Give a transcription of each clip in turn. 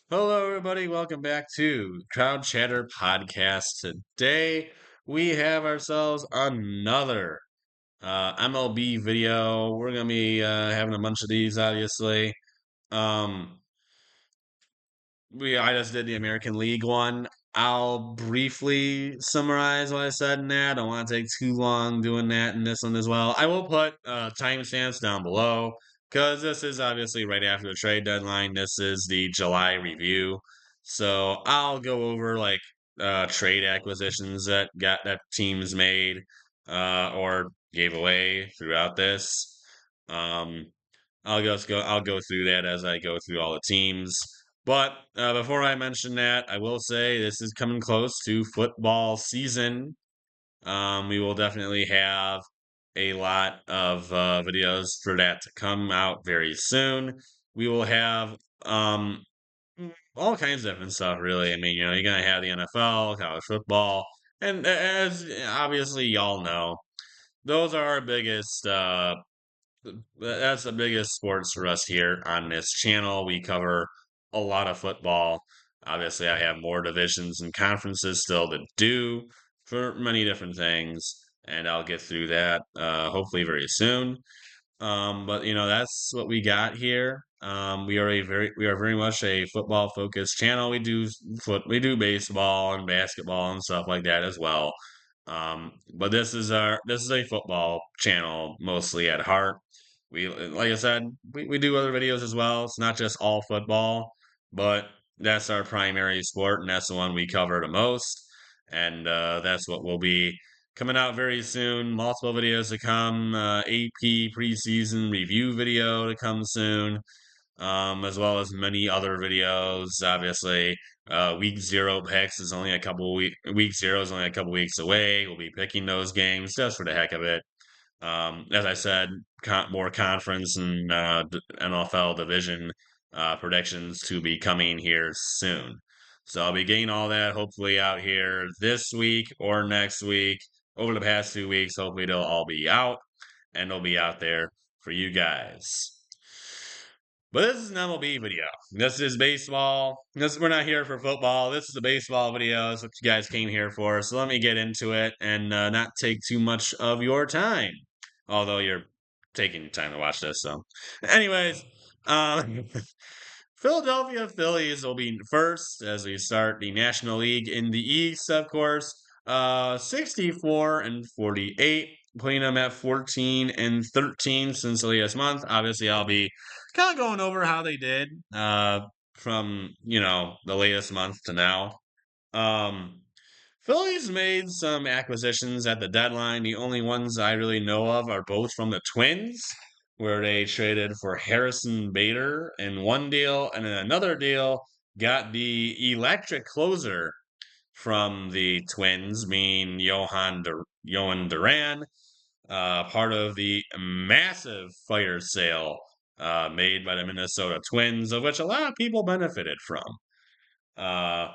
Hello, everybody. Welcome back to Crowd Chatter Podcast. Today, we have ourselves another MLB video. We're going to be having a bunch of these, obviously. Um, I just did the American League one. I'll briefly summarize what I said in that. I don't want to take too long doing that in this one as well. I will put timestamps down below because this is obviously right after the trade deadline. This is the July review. So I'll go over like trade acquisitions that teams made or gave away throughout this. Um, I'll go through that as I go through all the teams. But before I mention that, I will say this is coming close to football season. We will definitely have a lot of videos for that to come out very soon. We will have all kinds of different stuff, really. I mean, you're going to have the NFL, college football, and as obviously y'all know, those are our biggest that's the biggest sports for us here on this channel. We cover a lot of football. Obviously, I have more divisions and conferences still to do for many different things, and I'll get through that hopefully very soon. But that's what we got here. We are very much a football focused channel. We do baseball and basketball and stuff like that as well. But this is a football channel mostly at heart. Like I said, we do other videos as well. It's not just all football, but that's our primary sport, and that's the one we cover the most. And that's what we'll be coming out very soon. Multiple videos to come. AP preseason review video to come soon, as well as many other videos. Obviously, week zero picks is only a couple week zero is only a couple weeks away. We'll be picking those games just for the heck of it. As I said, more conference and NFL division predictions to be coming here soon. So I'll be getting all that hopefully out here this week or next week. Over the past 2 weeks, hopefully they'll all be out and they'll be out there for you guys. But this is an MLB video. This is baseball. We're not here for football. This is a baseball video. That's what you guys came here for. So let me get into it and not take too much of your time. Although you're taking time to watch this. So, anyways, um, Philadelphia Phillies will be first as we start the National League in the East, of course. 64 and 48, putting them at 14 and 13 since the latest month. Obviously, I'll be kind of going over how they did from the latest month to now. Um, Phillies made some acquisitions at the deadline. The only ones I really know of are both from the Twins, where they traded for Harrison Bader in one deal, and in another deal got the electric closer from the Twins, being Johan Duran, part of the massive fire sale made by the Minnesota Twins, of which a lot of people benefited from. Uh,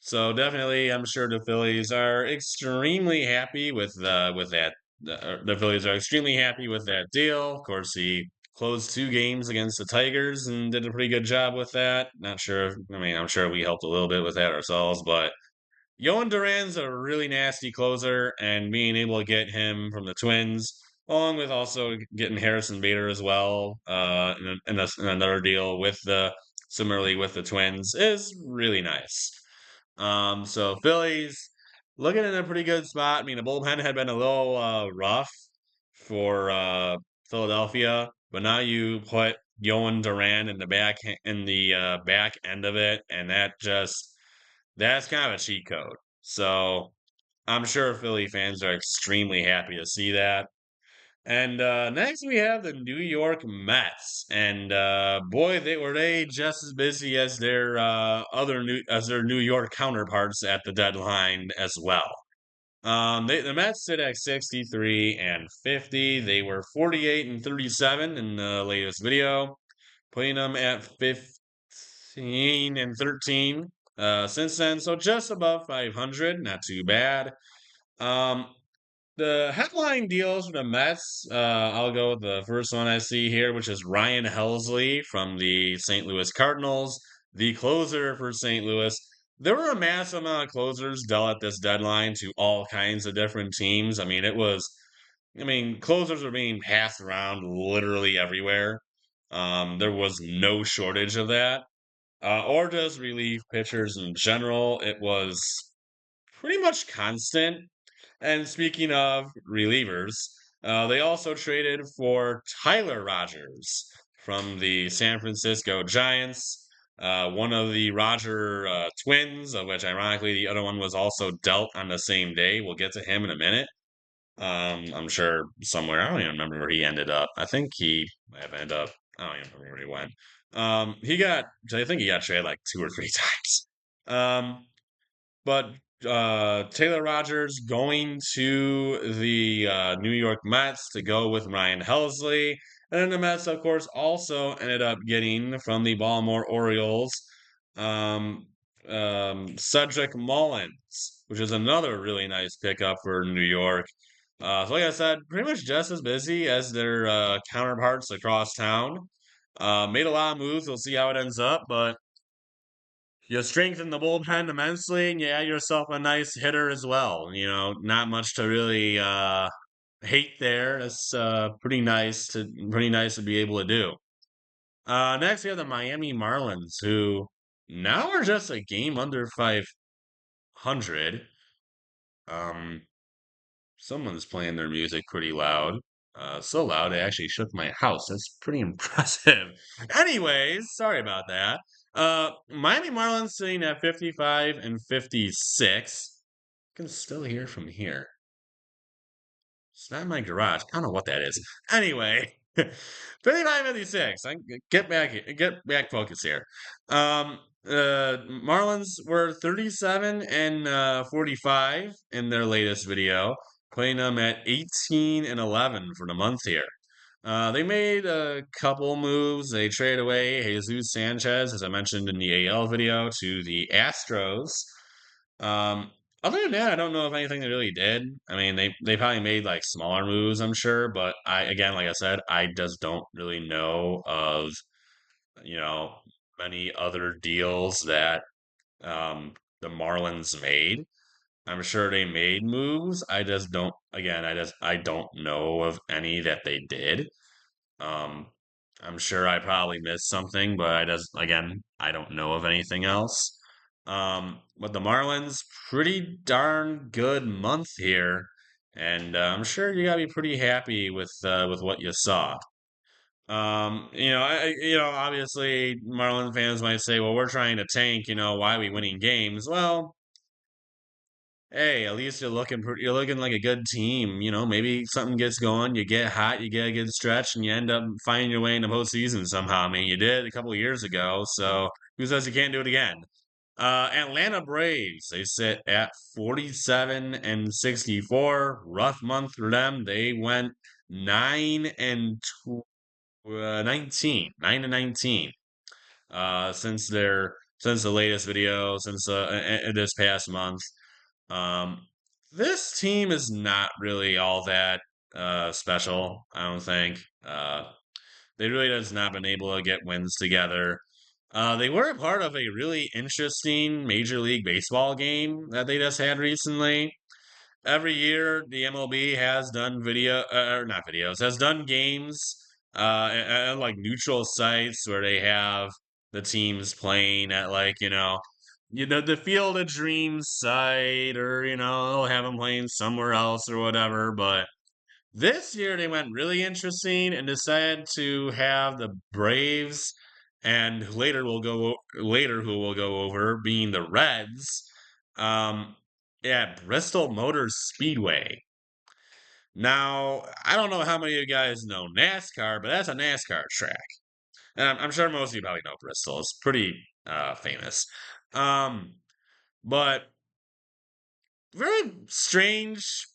so definitely, I'm sure the Phillies are extremely happy with that. The Phillies are extremely happy with that deal. Of course, he closed 2 games against the Tigers and did a pretty good job with that. Not sure. I mean, I'm sure we helped a little bit with that ourselves, but Yohan Duran's a really nasty closer, and being able to get him from the Twins, along with also getting Harrison Bader as well, in another deal with the similarly with the Twins, is really nice. So Phillies looking in a pretty good spot. I mean, the bullpen had been a little rough for Philadelphia, but now you put Yohan Duran in the back end of it, and that's kind of a cheat code. So I'm sure Philly fans are extremely happy to see that. And next we have the New York Mets, and boy, they just as busy as their their New York counterparts at the deadline as well. The Mets sit at 63 and 50. They were 48 and 37 in the latest video, putting them at 15 and 13 since then. So just above 500, not too bad. Um, the headline deals for the Mets, I'll go with the first one I see here, which is Ryan Helsley from the St. Louis Cardinals. the closer for St. Louis. There were a massive amount of closers dealt at this deadline to all kinds of different teams. Closers were being passed around literally everywhere. There was no shortage of that. Or just relief pitchers in general. It was pretty much constant. And speaking of relievers, they also traded for Tyler Rogers from the San Francisco Giants. One of the Roger twins, of which ironically the other one was also dealt on the same day. We'll get to him in a minute. I'm sure somewhere. I don't even remember where he ended up. I think he might have ended up. I don't even remember where he went. I think he got traded like two or three times. But Taylor Rogers going to the New York Mets to go with Ryan Helsley. And then the Mets, of course, also ended up getting from the Baltimore Orioles um, Cedric Mullins, which is another really nice pickup for New York. So, like I said, pretty much just as busy as their counterparts across town. Made a lot of moves. We'll see how it ends up, but you strengthen the bullpen immensely, and you add yourself a nice hitter as well. Not much to really hate there. That's pretty nice to be able to do. Next, we have the Miami Marlins, who now are just a game under 500. Um, Someone's playing their music pretty loud. So loud it actually shook my house. That's pretty impressive. Anyways, sorry about that. Miami Marlins sitting at 55 and 56. I can still hear from here. It's not in my garage. I don't know what that is. Anyway, 55 56. Get back focus here. Marlins were 37 and 45 in their latest video, putting them at 18 and 11 for the month here. They made a couple moves. They traded away Jesus Sanchez, as I mentioned in the AL video, to the Astros. Um, Other than that, I don't know if anything they really did. They probably made like smaller moves, I'm sure, but like I said, I just don't really know of you know many other deals that the Marlins made. I'm sure they made moves. I just don't. Again, I don't know of any that they did. Um, I'm sure I probably missed something, but I don't know of anything else. But the Marlins, pretty darn good month here, and I'm sure you gotta be pretty happy with what you saw. Obviously, Marlins fans might say, "Well, we're trying to tank. Why are we winning games?" Well, hey, at least you're looking like a good team. Maybe something gets going, you get hot, you get a good stretch, and you end up finding your way in the postseason somehow. You did a couple of years ago, so who says you can't do it again? Atlanta Braves, they sit at 47 and 64. Rough month for them. They went 9 and 19, 9 and 19. Since the latest video, since this past month. Um, this team is not really all that special, I don't think. They really has not been able to get wins together. They were a part of a really interesting Major League Baseball game that they just had recently. Every year, the MLB has done or not videos, has done games at like neutral sites where they have the teams playing at the Field of Dreams site, or they'll have them playing somewhere else or whatever. But this year they went really interesting and decided to have the Braves, and later who we'll go over being the Reds, um, at Bristol Motor Speedway. Now, I don't know how many of you guys know NASCAR, but that's a NASCAR track. And I'm sure most of you probably know Bristol. It's pretty famous. Um, but very strange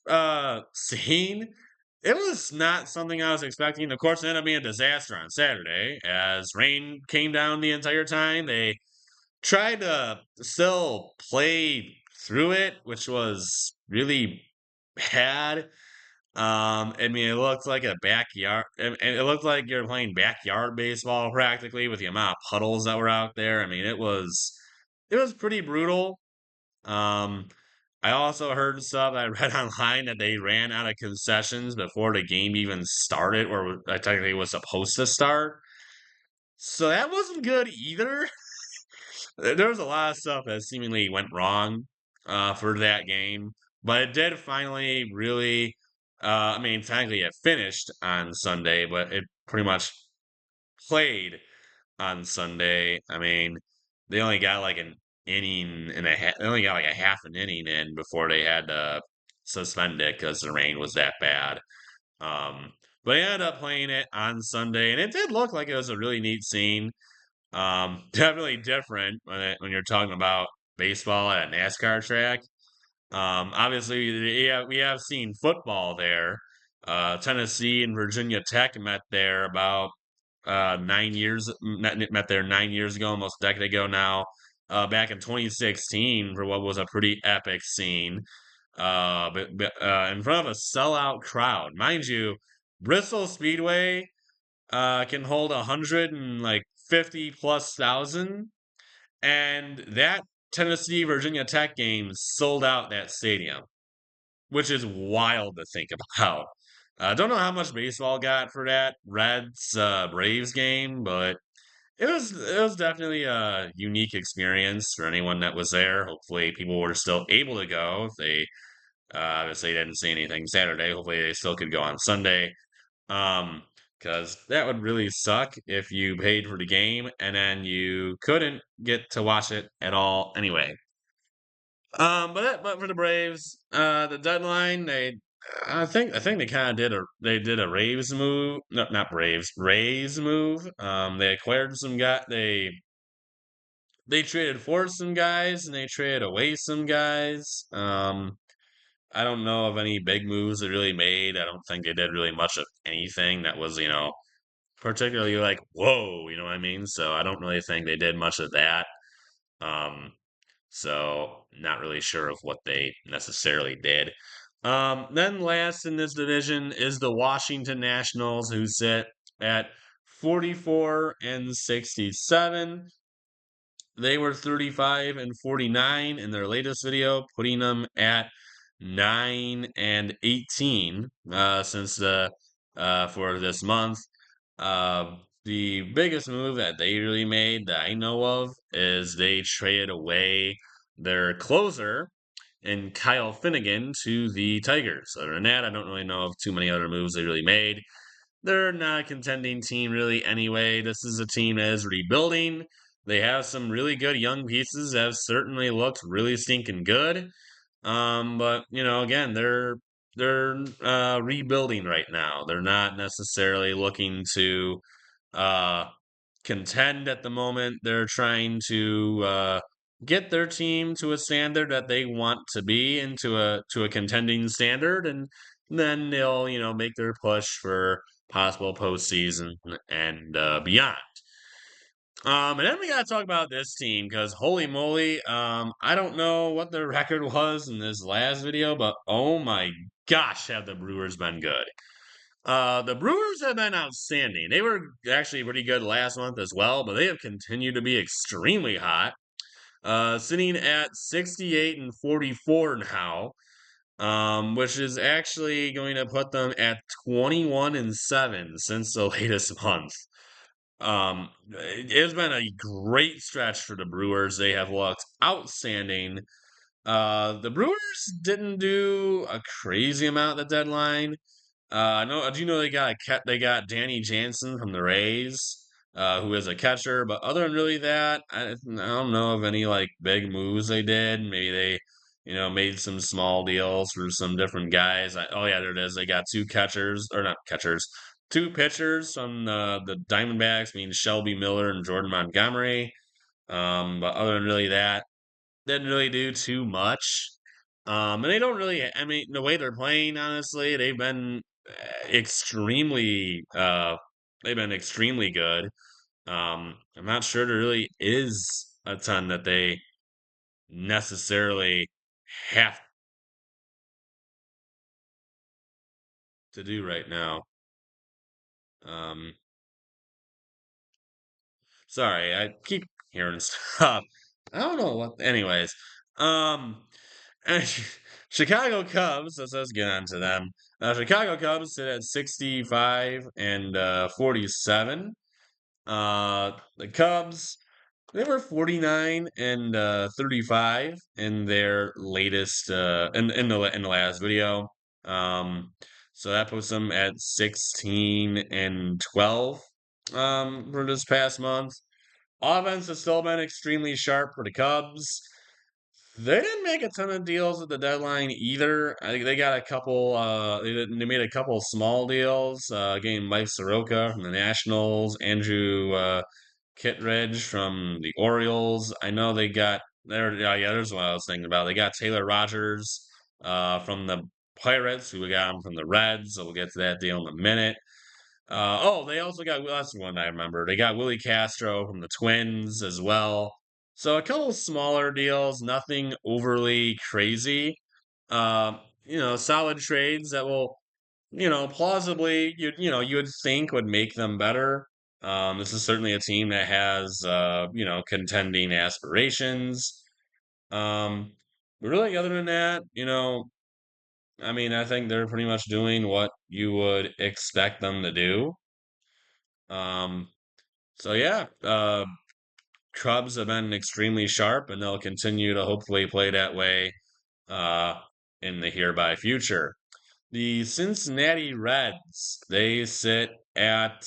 scene. It was not something I was expecting. Of course, it ended up being a disaster on Saturday as rain came down the entire time. They tried to still play through it, which was really bad. I mean, it looked like a backyard, and it looked like you're playing backyard baseball practically with the amount of puddles that were out there. I mean, it was pretty brutal. Um, I also heard stuff I read online that they ran out of concessions before the game even started, or technically was supposed to start. So that wasn't good either. There was a lot of stuff that seemingly went wrong for that game, but it did finally really. I mean, technically it finished on Sunday, but it pretty much played on Sunday. I mean, they only got like an inning and a half. They only got like a half an inning in before they had to suspend it because the rain was that bad. Um, but they ended up playing it on Sunday, and it did look like it was a really neat scene. Definitely different when you're talking about baseball at a NASCAR track. Obviously, we have seen football there. Tennessee and Virginia Tech met there about 9 years, met there 9 years ago, almost a decade ago now. Back in 2016 for what was a pretty epic scene. In front of a sellout crowd, mind you, Bristol Speedway can hold 150 plus thousand, and that Tennessee Virginia Tech game sold out that stadium, which is wild to think about. I don't know how much baseball got for that Reds Braves game, but it was definitely a unique experience for anyone that was there. Hopefully, people were still able to go. If they obviously didn't see anything Saturday, hopefully they still could go on Sunday. Um, because that would really suck if you paid for the game and then you couldn't get to watch it at all anyway. But for the Braves, the deadline I think they kind of did a Raves move, no, not Braves, Rays move. They acquired some guy they traded for some guys and they traded away some guys. I don't know of any big moves they really made. I don't think they did really much of anything that was particularly like whoa, you know what I mean. So I don't really think they did much of that. Um, so not really sure of what they necessarily did. Then last in this division is the Washington Nationals, who sit at 44 and 67. They were 35 and 49 in their latest video, putting them at 9 and 18 since the for this month. The biggest move that they really made that I know of is they traded away their closer and Kyle Finnegan to the Tigers. Other than that, I don't really know of too many other moves they really made. They're not a contending team really anyway. This is a team that is rebuilding. They have some really good young pieces that have certainly looked really stinking good. But again, they're rebuilding right now. They're not necessarily looking to uh contend at the moment. They're trying to get their team to a standard that they want to be into a contending standard, and then they'll make their push for possible postseason and beyond. And then we gotta talk about this team because holy moly, I don't know what their record was in this last video, but oh my gosh, have the Brewers been good. The Brewers have been outstanding. They were actually pretty good last month as well, but they have continued to be extremely hot. Sitting at 68 and 44 now, which is actually going to put them at 21 and 7 since the latest month. It's been a great stretch for the Brewers. They have looked outstanding. The Brewers didn't do a crazy amount at the deadline. I do know they got Danny Jansen from the Rays, who is a catcher. But other than really that, I don't know of any like big moves they did. Maybe they, made some small deals for some different guys. Oh yeah, there it is. They got two catchers or not catchers, two pitchers from the Diamondbacks, meaning Shelby Miller and Jordan Montgomery. But other than really that, didn't really do too much. And they don't really, I mean, the way they're playing, honestly, extremely, uh, they've been extremely good. I'm not sure there really is a ton that they necessarily have to do right now. Um, Sorry, I keep hearing stuff. I don't know what. Anyways, um, and Chicago Cubs. Let's get on to them. Chicago Cubs sit at 65 and 47. The Cubs, they were 49 and 35 in their latest in the last video. Um, so that puts them at 16 and 12 for this past month. Offense has still been extremely sharp for the Cubs. They didn't make a ton of deals at the deadline either. I think they got a couple. They made a couple small deals. Getting Mike Soroka from the Nationals, Andrew Kittredge from the Orioles. I know they got there. Yeah, there's what I was thinking about. They got Taylor Rogers from the Pirates, who we got him from the Reds. So we'll get to that deal in a minute. They also got, well, that's one I remember. They got Willie Castro from the Twins as well. So a couple smaller deals, nothing overly crazy. Solid trades that will, plausibly you would think would make them better. This is certainly a team that has contending aspirations. But really, other than that, I mean, I think they're pretty much doing what you would expect them to do. Um, so yeah, Cubs have been extremely sharp, and they'll continue to hopefully play that way uh, in the hereby future. The Cincinnati Reds, they sit at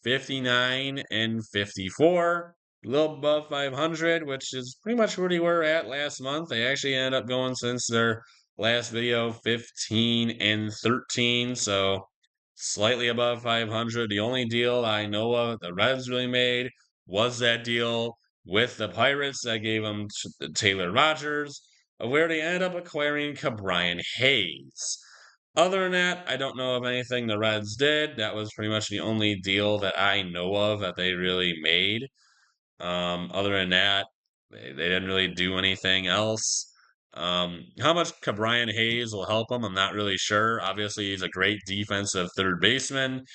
59 and 54, a little above 500, which is pretty much where they were at last month. They actually ended up going since their last video 15 and 13, so slightly above 500. The only deal I know of the Reds really made was that deal with the Pirates that gave them Taylor Rogers, where they ended up acquiring Brian Hayes. Other than that, I don't know of anything the Reds did. That was pretty much the only deal that I know of that they really made. Other than that, they didn't really do anything else. How much Brian Hayes will help them, I'm not really sure. Obviously, he's a great defensive third baseman.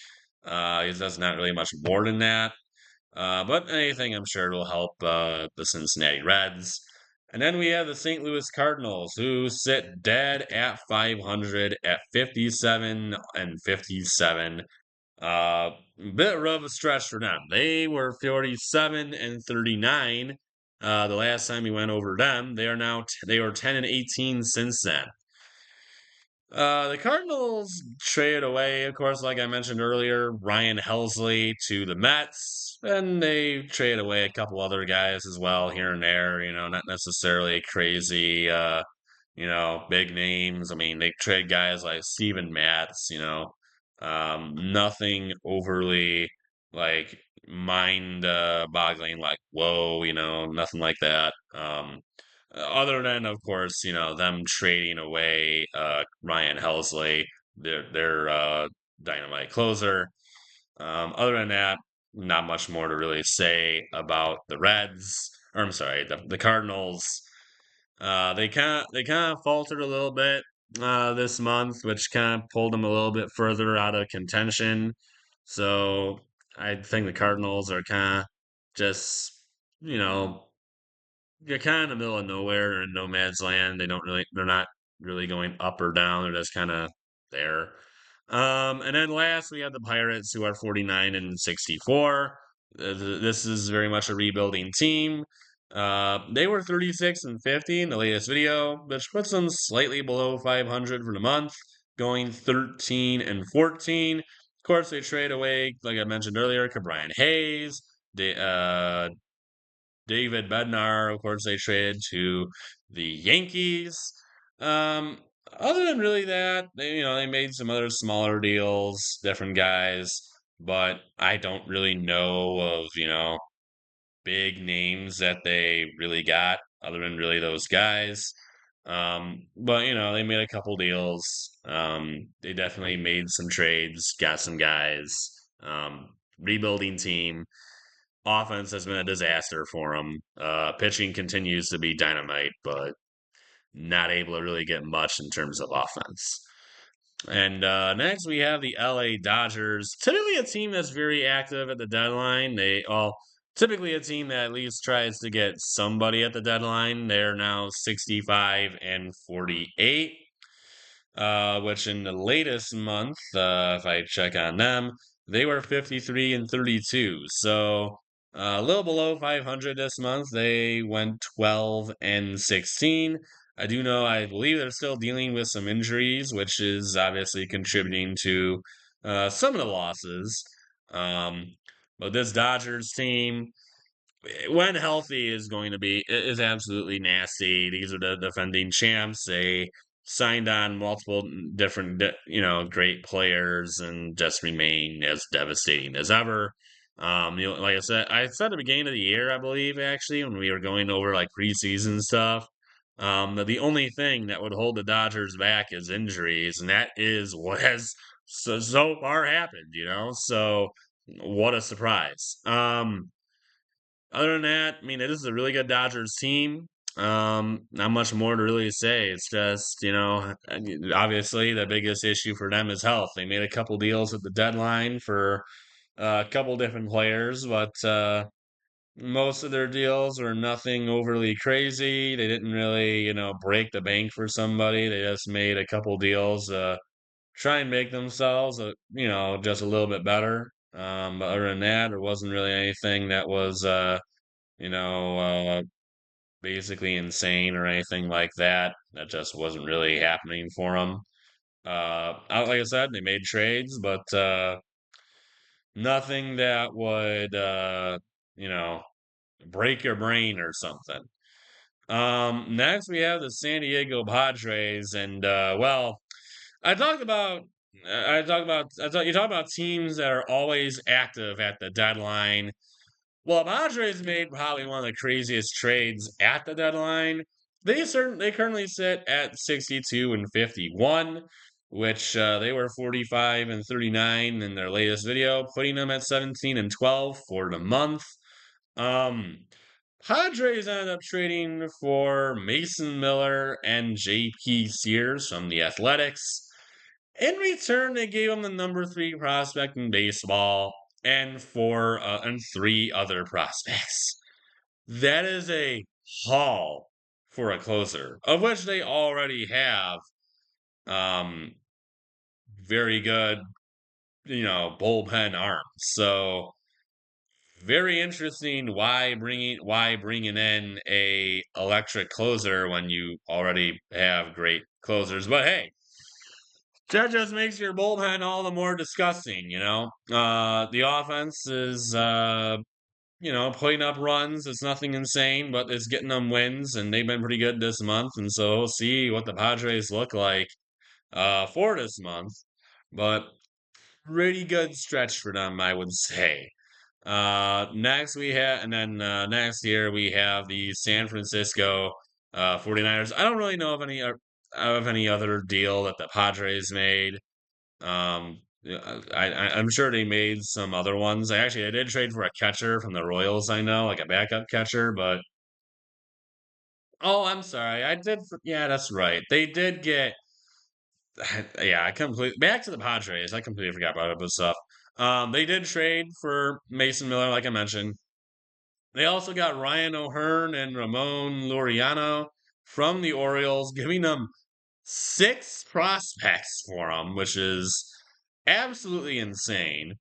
He does not really much more than that. But anything I'm sure will help the Cincinnati Reds. And then we have the St. Louis Cardinals, who sit dead at 500 at 57 and 57. Uh, Bit of a stretch for them. They were 47 and 39 the last time we went over them. They were 10 and 18 since then. The Cardinals traded away, of course, like I mentioned earlier, Ryan Helsley to the Mets, and they traded away a couple other guys as well here and there, not necessarily crazy, big names. I mean, they trade guys like Steven Matz, nothing overly like mind boggling, like, whoa, nothing like that. Other than, of course, them trading away Ryan Helsley, their dynamite closer. Other than that, not much more to really say about the Reds. Or I'm sorry, the Cardinals. They kind of faltered a little bit this month, which kind of pulled them a little bit further out of contention. So I think the Cardinals are kind of just you know you're kind of in the middle of nowhere or in no man's land. They're not really going up or down. They're just kind of there. And then last we have the Pirates, who are 49 and 64. This is very much a rebuilding team. They were 36 and 50 in the latest video, which puts them slightly below 500 for the month, going 13 and 14. Of course, they trade away, like I mentioned earlier, Brian Hayes, David Bednar, of course, they traded to the Yankees. Um, Other than really that, they made some other smaller deals, different guys, but I don't really know of big names that they really got other than really those guys. But they made a couple deals. They definitely made some trades, got some guys. Rebuilding team. Offense has been a disaster for them. Pitching continues to be dynamite, but not able to really get much in terms of offense. And next we have the LA Dodgers. Typically a team that's very active at the deadline. Typically a team that at least tries to get somebody at the deadline. They're now 65 and 48. Which in the latest month, if I check on them, they were 53 and 32. So a little below 500 this month. They went 12 and 16. I believe they're still dealing with some injuries, which is obviously contributing to some of the losses. Um, but this Dodgers team, when healthy, is absolutely nasty. These are the defending champs. They signed on multiple different great players and just remain as devastating as ever. Like I said at the beginning of the year, I believe actually when we were going over like preseason stuff, that the only thing that would hold the Dodgers back is injuries, and that is what has so far happened. So what a surprise. Other than that, I mean, it is a really good Dodgers team. Not much more to really say. It's just, obviously the biggest issue for them is health. They made a couple deals at the deadline for a couple different players, but most of their deals were nothing overly crazy. They didn't really, break the bank for somebody. They just made a couple deals, try and make themselves, just a little bit better. But other than that, there wasn't really anything that was, you know, uh, basically insane or anything like that. That just wasn't really happening for them. Like I said, they made trades, but nothing that would, you know, break your brain or something. Next we have the San Diego Padres, and I talked about. You talk about teams that are always active at the deadline. Well, Padres made probably one of the craziest trades at the deadline. They currently sit at 62 and 51, which they were 45 and 39 in their latest video, putting them at 17 and 12 for the month. Um, Padres ended up trading for Mason Miller and J.P. Sears from the Athletics. In return, they gave him the number three prospect in baseball and three other prospects. That is a haul for a closer, of which they already have um, very good, bullpen arms. So very interesting. Why bringing in a electric closer when you already have great closers? But hey, that just makes your bullpen all the more disgusting. The offense is, putting up runs. It's nothing insane, but it's getting them wins, and they've been pretty good this month. And so we'll see what the Padres look like for this month. But pretty good stretch for them, I would say. Next year we have the San Francisco 49ers. I don't really know of any other deal that the Padres made. Yeah, I'm sure they made some other ones. They did trade for a catcher from the Royals. I know, like a backup catcher. But oh, I'm sorry, Yeah, that's right. They did get. Yeah, I completely back to the Padres. I completely forgot about this stuff. They did trade for Mason Miller, like I mentioned. They also got Ryan O'Hearn and Ramon Laureano from the Orioles, giving them six prospects for them, which is absolutely insane.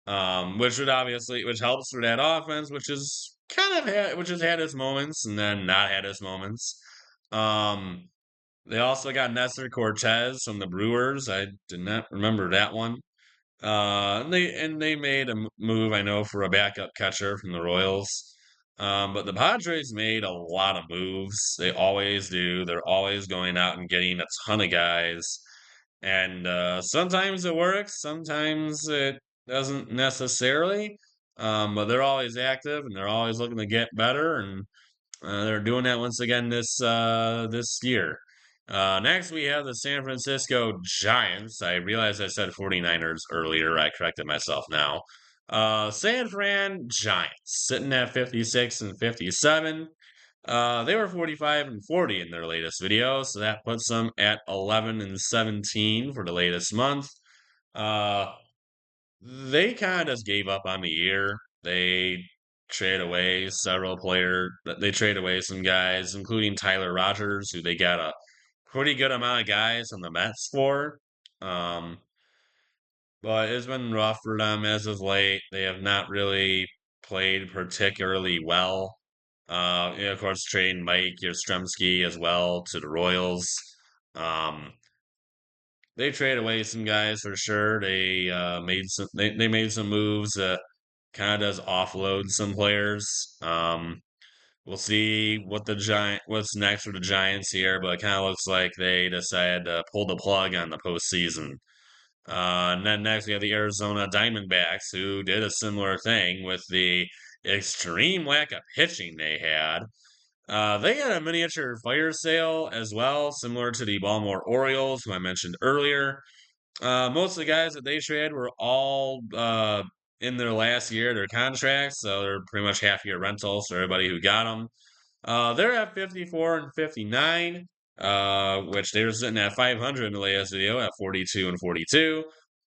Which helps for that offense, which has had its moments and then not had its moments. They also got Nestor Cortez from the Brewers. I did not remember that one. And they made a move, I know, for a backup catcher from the Royals. But the Padres made a lot of moves. They always do. They're always going out and getting a ton of guys. And sometimes it works, sometimes it doesn't necessarily. But they're always active and they're always looking to get better. And they're doing that once again this year. Next, we have the San Francisco Giants. I realized I said 49ers earlier. I corrected myself now. San Fran Giants sitting at 56 and 57. They were 45 and 40 in their latest video, so that puts them at 11 and 17 for the latest month. Uh, they kind of just gave up on the year. They trade away several players. They trade away some guys, including Tyler Rogers, who they got a pretty good amount of guys on the Mets for. Um, but it's been rough for them as of late. They have not really played particularly well. Of course, trading Mike Yastrzemski as well to the Royals. Um, they trade away some guys for sure. They made some moves that kind of does offload some players. We'll see what's next for the Giants here, but it kind of looks like they decided to pull the plug on the postseason. And then next we have the Arizona Diamondbacks, who did a similar thing with the extreme lack of pitching they had. They had a miniature fire sale as well, similar to the Baltimore Orioles, who I mentioned earlier. Most of the guys that they traded were all in their last year of their contracts, so they're pretty much half-year rentals for everybody who got them. They're at 54 and 59, which they were sitting at 500 in the latest video at 42 and 42.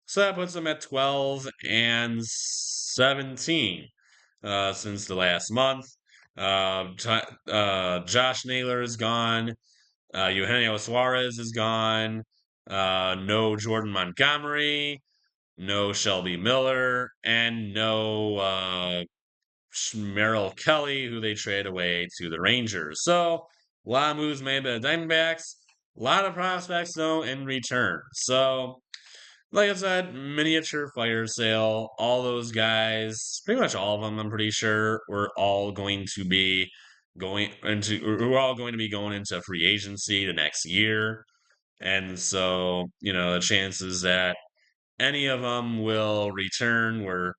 So that puts them at 12 and 17 since the last month. Josh Naylor is gone. Eugenio Suarez is gone. No Jordan Montgomery. No Shelby Miller. And no Merrill Kelly, who they trade away to the Rangers. So, a lot of moves made by the Diamondbacks. A lot of prospects, though, in return. So, like I said, miniature fire sale. All those guys, pretty much all of them, I'm pretty sure, were all going to be we're all going to be going into free agency the next year. And so, the chances that any of them will return were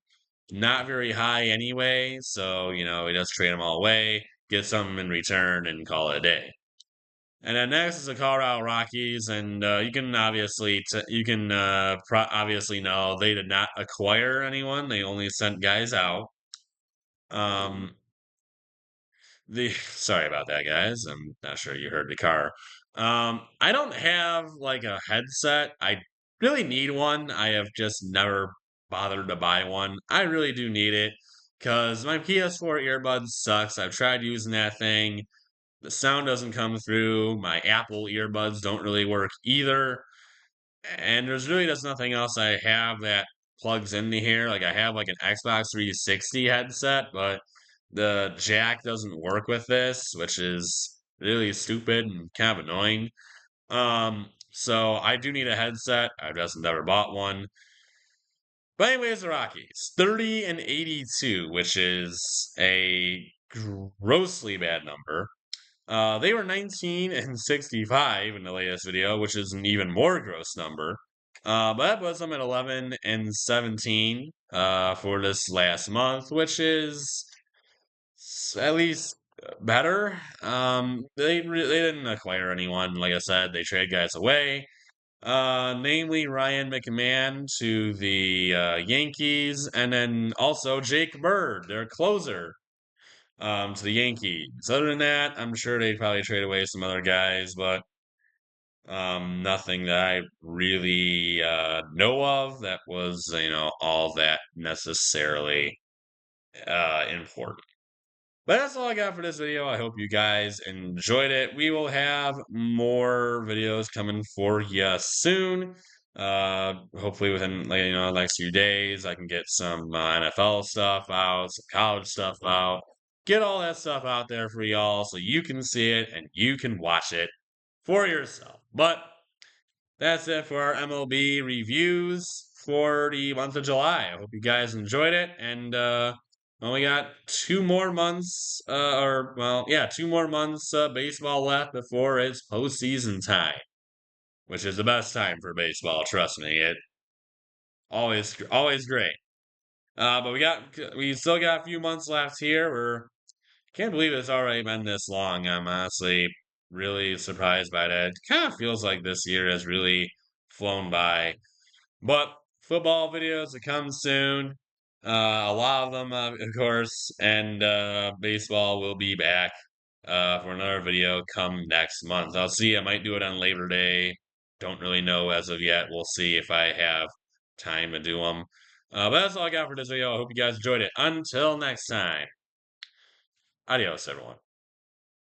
not very high anyway. So, we just trade them all away, get something in return, and call it a day. And then next is the Colorado Rockies, and you can obviously know they did not acquire anyone; they only sent guys out. Um, the Sorry about that, guys. I'm not sure you heard the car. I don't have like a headset. I really need one. I have just never bothered to buy one. I really do need it because my PS4 earbuds sucks. I've tried using that thing. The sound doesn't come through. My Apple earbuds don't really work either. And there's really just nothing else I have that plugs into here. Like I have like an Xbox 360 headset, but the jack doesn't work with this, which is really stupid and kind of annoying. So I do need a headset. I've just never bought one. But anyways, the Rockies, 30 and 82, which is a grossly bad number. They were 19 and 65 in the latest video, which is an even more gross number. But that puts them at 11 and 17 for this last month, which is at least better. They didn't acquire anyone. Like I said, they trade guys away. Namely Ryan McMahon to the Yankees, and then also Jake Bird, their closer, to the Yankees. Other than that, I'm sure they'd probably trade away some other guys, but nothing that I really know of that was, all that necessarily important. But that's all I got for this video. I hope you guys enjoyed it. We will have more videos coming for you soon. Hopefully within the next few days, I can get some NFL stuff out, some college stuff out, get all that stuff out there for y'all so you can see it and you can watch it for yourself. But that's it for our MLB reviews for the month of July. I hope you guys enjoyed it. And well, we got 2 more months, 2 more months baseball left before it's postseason time, which is the best time for baseball. Trust me, it always great. But we still got a few months left here. Can't believe it's already been this long. I'm honestly really surprised by that. It kind of feels like this year has really flown by. But football videos to come soon. A lot of them, of course, and baseball will be back. for another video come next month. I'll see. I might do it on Labor Day. Don't really know as of yet. We'll see if I have time to do them. But that's all I got for this video. I hope you guys enjoyed it. Until next time, adios, everyone.